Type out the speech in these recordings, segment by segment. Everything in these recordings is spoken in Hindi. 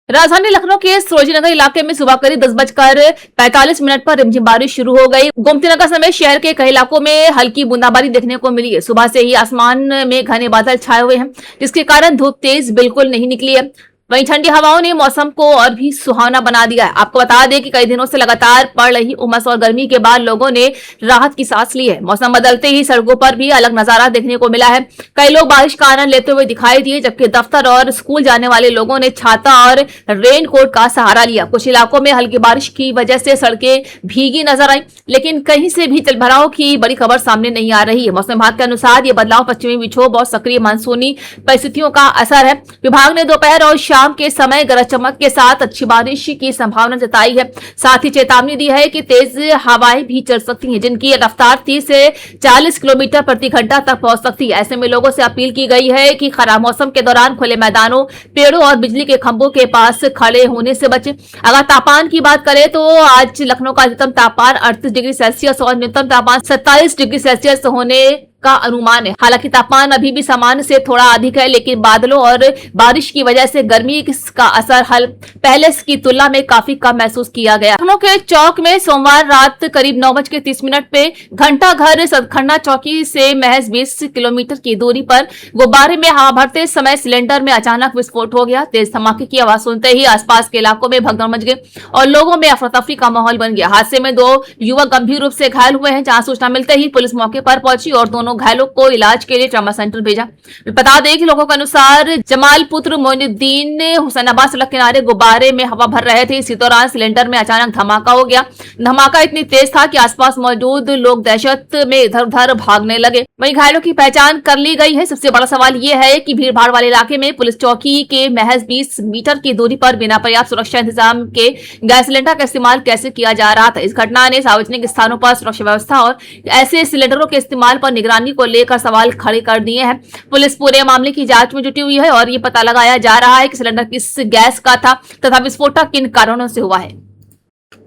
राजधानी लखनऊ के सरोजीनगर इलाके में सुबह करीब 10:45 पर रिमझिम बारिश शुरू हो गई। गोमती नगर समेत शहर के कई इलाकों में हल्की बूंदाबांदी देखने को मिली है। सुबह से ही आसमान में घने बादल छाए हुए हैं, जिसके कारण धूप तेज बिल्कुल नहीं निकली है। वहीं ठंडी हवाओं ने मौसम को और भी सुहावना बना दिया है। आपको बता दें कि कई दिनों से लगातार पड़ रही उमस और गर्मी के बाद लोगों ने राहत की सांस ली है। मौसम बदलते ही सड़कों पर भी अलग नजारा देखने को मिला है। कई लोग बारिश का आनंद लेते हुए दिखाई दिए, जबकि दफ्तर और स्कूल जाने वाले लोगों ने छाता और रेन कोट का सहारा लिया। कुछ इलाकों में हल्की बारिश की वजह से सड़कें भीगी नजर आई, लेकिन कहीं से भी जलभराव की बड़ी खबर सामने नहीं आ रही है। मौसम विभाग के अनुसार ये बदलाव पश्चिमी विक्षोभ और सक्रिय मानसूनी परिस्थितियों का असर है। विभाग ने दोपहर और शाम के समय गरज चमक के साथ अच्छी बारिश की संभावना जताई है। साथ ही चेतावनी दी है कि तेज हवाएं भी चल सकती हैं, जिनकी रफ्तार 30 से 40 किलोमीटर प्रति घंटा तक पहुंच सकती है। ऐसे में लोगों से अपील की गई है कि खराब मौसम के दौरान खुले मैदानों, पेड़ों और बिजली के खंभों के पास खड़े होने से बचें। अगर तापमान की बात करें तो आज लखनऊ का अधिकतम तापमान 38 डिग्री सेल्सियस और न्यूनतम तापमान 27 डिग्री सेल्सियस होने का अनुमान है। हालांकि तापमान अभी भी सामान्य से थोड़ा अधिक है, लेकिन बादलों और बारिश की वजह से गर्मी का असर पहले की तुलना में काफी कम महसूस किया गया। लखनऊ के चौक में सोमवार रात करीब 9:30 पे घंटा घर सदखंडा चौकी से महज 20 किलोमीटर की दूरी पर गुब्बारे में हवा भरते समय सिलेंडर में अचानक विस्फोट हो गया। तेज धमाके की आवाज सुनते ही आसपास के इलाकों में भगदड़ मच गई और लोगों में अफरा तफरी का माहौल बन गया। हादसे में 2 युवक गंभीर रूप से घायल हुए हैं। जहां सूचना मिलते ही पुलिस मौके पर पहुंची और दोनों घायलों को इलाज के लिए ट्रॉमा सेंटर भेजा। बता दें कि लोगों के अनुसार जमाल पुत्र मोइनुद्दीन हुसैनाबाद सड़क किनारे गुब्बारे में हवा भर रहे थे। इसी दौरान सिलेंडर में अचानक धमाका हो गया। धमाका इतनी तेज था कि आसपास मौजूद लोग दहशत में इधर उधर भागने लगे। वहीं घायलों की पहचान कर ली गई है। सबसे बड़ा सवाल यह है कि भीड़भाड़ वाले इलाके में पुलिस चौकी के महज 20 मीटर की दूरी पर बिना पर्याप्त सुरक्षा इंतजाम के गैस सिलेंडर का इस्तेमाल कैसे किया जा रहा था। इस घटना ने सार्वजनिक स्थानों पर सुरक्षा व्यवस्था और ऐसे सिलेंडरों के इस्तेमाल पर निगरानी को लेकर सवाल खड़े कर दिए हैं। पुलिस पूरे मामले की जांच में जुटी हुई है और ये पता लगाया जा रहा है कि सिलेंडर किस गैस का था तथा विस्फोट किन कारणों से हुआ है।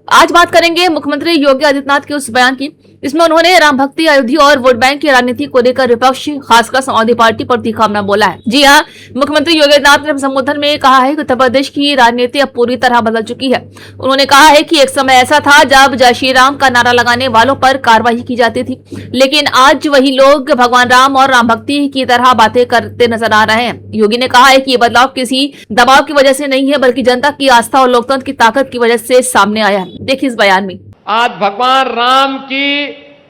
आज बात करेंगे मुख्यमंत्री योगी आदित्यनाथ के उस बयान की, इसमें उन्होंने राम भक्ति, अयोध्या और वोट बैंक की राजनीति को लेकर विपक्ष खासकर समाजवादी पार्टी पर तीखा हमला बोला है। जी हां, मुख्यमंत्री योगी आदित्यनाथ ने संबोधन में कहा है कि उत्तर प्रदेश की राजनीति अब पूरी तरह बदल चुकी है। उन्होंने कहा है कि एक समय ऐसा था जब जय श्री राम का नारा लगाने वालों पर कार्रवाई की जाती थी, लेकिन आज वही लोग भगवान राम और राम भक्ति की तरह बातें करते नजर आ रहे हैं। योगी ने कहा है कि ये बदलाव किसी दबाव की वजह से नहीं है, बल्कि जनता की आस्था और लोकतंत्र की ताकत की वजह से सामने आया है। देखिए इस बयान में। आज भगवान राम की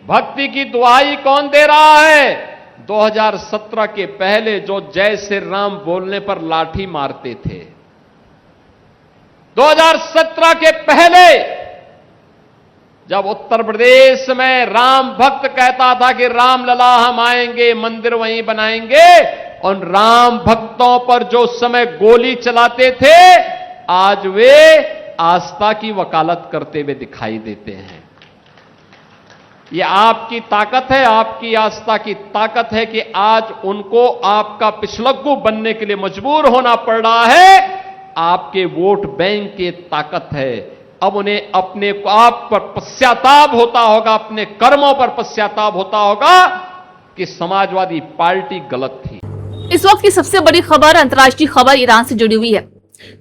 भक्ति की दुहाई कौन दे रहा है? 2017 के पहले जो जय श्री राम बोलने पर लाठी मारते थे, 2017 के पहले जब उत्तर प्रदेश में राम भक्त कहता था कि राम लला हम आएंगे, मंदिर वहीं बनाएंगे, और राम भक्तों पर जो समय गोली चलाते थे, आज वे आस्था की वकालत करते हुए दिखाई देते हैं। ये आपकी ताकत है, आपकी आस्था की ताकत है कि आज उनको आपका पिछलग्गू बनने के लिए मजबूर होना पड़ रहा है। आपके वोट बैंक की ताकत है। अब उन्हें अपने आप पर पश्चाताप होता होगा, अपने कर्मों पर पश्चाताप होता होगा कि समाजवादी पार्टी गलत थी। इस वक्त की सबसे बड़ी खबर, अंतर्राष्ट्रीय खबर ईरान से जुड़ी हुई है।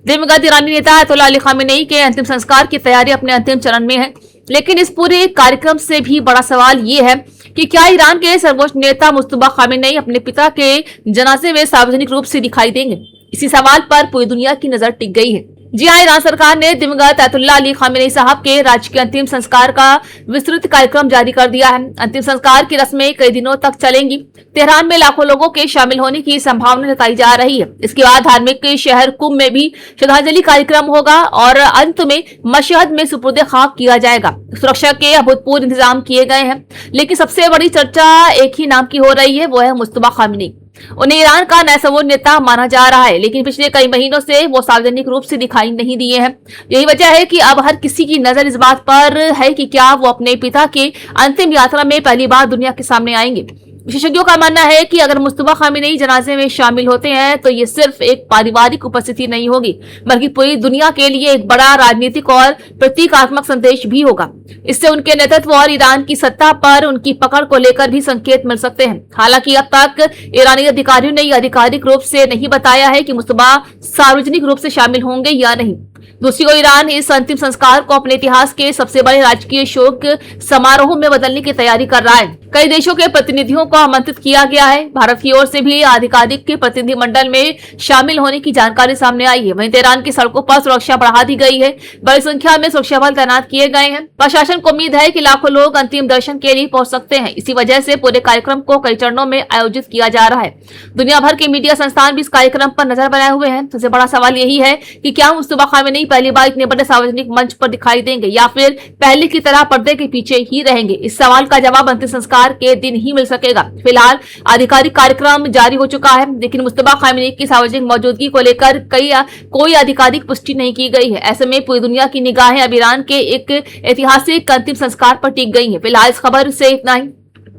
दिवंगत ईरानी नेता अयतुल्ला अली खामेनेई के अंतिम संस्कार की तैयारी अपने अंतिम चरण में है, लेकिन इस पूरे कार्यक्रम से भी बड़ा सवाल ये है कि क्या ईरान के सर्वोच्च नेता मुस्तफा खामेनेई अपने पिता के जनाजे में सार्वजनिक रूप से दिखाई देंगे? इसी सवाल पर पूरी दुनिया की नजर टिक गई है। जी हां, ईरान सरकार ने दिवंगत अयतुल्ला अली खामेनेई साहब के राजकीय अंतिम संस्कार का विस्तृत कार्यक्रम जारी कर दिया है। अंतिम संस्कार की रस्में कई दिनों तक चलेंगी। तेहरान में लाखों लोगों के शामिल होने की संभावना जताई जा रही है। इसके बाद धार्मिक शहर कुंभ में भी श्रद्धांजलि कार्यक्रम होगा और अंत में मशहद में सुपुर्द खाक किया जाएगा। सुरक्षा के अभूतपूर्व इंतजाम किए गए हैं, लेकिन सबसे बड़ी चर्चा एक ही नाम की हो रही है, वो है मुस्तफा खामेनेई। उन्हें ईरान का नया सर्वोच्च नेता माना जा रहा है, लेकिन पिछले कई महीनों से वो सार्वजनिक रूप से दिखाई नहीं दिए हैं। यही वजह है कि अब हर किसी की नजर इस बात पर है कि क्या वो अपने पिता के अंतिम यात्रा में पहली बार दुनिया के सामने आएंगे। विशेषज्ञों का मानना है कि अगर मुस्तफा खामेनी जनाजे में शामिल होते हैं तो ये सिर्फ एक पारिवारिक उपस्थिति नहीं होगी, बल्कि पूरी दुनिया के लिए एक बड़ा राजनीतिक और प्रतीकात्मक संदेश भी होगा। इससे उनके नेतृत्व और ईरान की सत्ता पर उनकी पकड़ को लेकर भी संकेत मिल सकते हैं। हालांकि अब तक ईरानी अधिकारियों ने आधिकारिक रूप से नहीं बताया है कि मुस्तफा सार्वजनिक रूप से शामिल होंगे या नहीं। दूसरी ओर ईरान इस अंतिम संस्कार को अपने इतिहास के सबसे बड़े राजकीय शोक समारोह में बदलने की तैयारी कर रहा है। कई देशों के प्रतिनिधियों को आमंत्रित किया गया है। भारत की ओर से भी आधिकारिक के प्रतिनिधिमंडल में शामिल होने की जानकारी सामने आई है। वहीं तेहरान की सड़कों पर सुरक्षा बढ़ा दी गई है। बड़ी संख्या में सुरक्षा बल तैनात किए गए हैं। प्रशासन को उम्मीद है कि लाखों लोग अंतिम दर्शन के लिए पहुंच सकते हैं। इसी वजह से पूरे कार्यक्रम को कई चरणों में आयोजित किया जा रहा है। दुनिया भर के मीडिया संस्थान भी इस कार्यक्रम पर नजर बनाए हुए हैं। सबसे बड़ा सवाल यही है कि क्या मुस्तफा खामेनी पहली बार इतने बड़े सार्वजनिक मंच पर दिखाई देंगे या फिर पहले की तरह पर्दे के पीछे ही रहेंगे। इस सवाल का जवाब अंतिम संस्कार के दिन ही मिल सकेगा। फिलहाल आधिकारिक कार्यक्रम जारी हो चुका है, लेकिन मुस्तफा खामेनी की सार्वजनिक मौजूदगी को लेकर कोई आधिकारिक पुष्टि नहीं की गई है। ऐसे में पूरी दुनिया की निगाहें अब ईरान के एक ऐतिहासिक अंतिम संस्कार पर टिक गई है। फिलहाल इस खबर से इतना ही।